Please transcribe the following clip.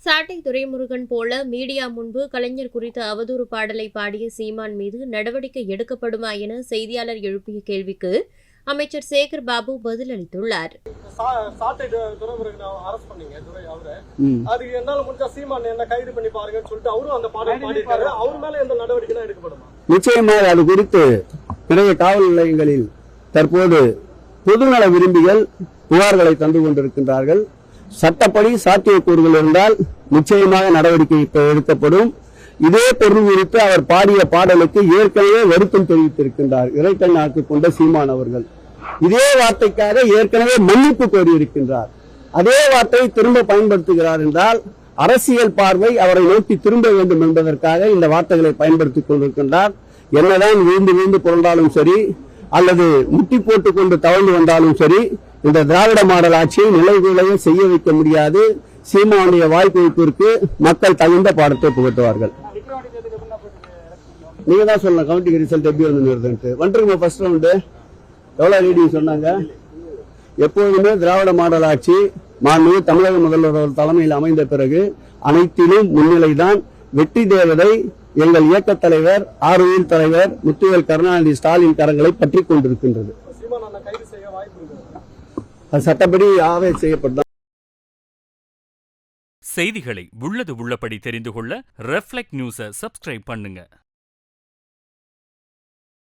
சாட்டை துரைமுருகன் போல மீடியா முன்பு கலைஞர் குறித்த அவதூறு பாடலை பாடிய சீமான் மீது நடவடிக்கை எடுக்கப்படுமா என செய்தியாளர் எழுப்பிய கேள்விக்கு அமைச்சர் சேகர் பாபு பதிலளித்துள்ளார். நிச்சயமாக அது குறித்து பிற காவல் நிலையங்களில் தற்போது பொதுநல விரும்பிகள் புகார்களை தந்து கொண்டிருக்கின்றார்கள். சட்டப்படி சாத்தியக்கூறுகள் இருந்தால் நிச்சயமாக நடவடிக்கை எடுக்கப்படும். இதே பொருள் குறித்து அவர் பாடிய பாடலுக்கு ஏற்கனவே வருத்தம் தெரிவித்திருக்கின்றார் இறைத்தன் நாக்கு கொண்ட சீமான் அவர்கள். இதே வார்த்தைக்காக ஏற்கனவே மன்னிப்பு கோரியிருக்கின்றார். அதே வார்த்தையை திரும்ப பயன்படுத்துகிறார் என்றால் அரசியல் பார்வை அவரை நோக்கி திரும்ப வேண்டும் என்பதற்காக இந்த வார்த்தைகளை பயன்படுத்திக் கொண்டிருக்கின்றார். என்னதான் விழுந்து விழுந்து புரண்டாலும் சரி அல்லது முட்டி போட்டுக் கொண்டு தவழ்ந்து வந்தாலும் சரி, இந்த திராவிட மாடல் ஆட்சியை நிலைகுலைய செய்ய வைக்க முடியாது. சீமானுடைய வாய்ப்பிற்கு மக்கள் தகுந்த பாடத்தை புகட்டுவார்கள். நீங்க தான் சொல்லலாம் கவுண்டிங் ரிசல்ட் எப்படி வந்துருக்குமா ஃபர்ஸ்ட் ரவுண்டு எவ்வளவு ரீடிங் சொன்னாங்க. எப்போதுமே திராவிட மாடல் ஆட்சி மாண்புமிகு தமிழக முதல்வர் தலைமையில் அமைந்த பிறகு அனைத்திலும் முன்னிலைதான். வெற்றி தேவதை எங்கள் இயக்க தலைவர் ஆர்வீல் தலைவர் முத்துவேல் கருணாநிதி ஸ்டாலின் கரங்களை பற்றி கொண்டிருக்கின்றது. அது சட்டப்படி ஆவே செய்யப்பட்டது. செய்திகளை உள்ளது உள்ளபடி தெரிந்து கொள்ள ரெஃப்ளெக்ட் நியூஸை சப்ஸ்கிரைப் பண்ணுங்க.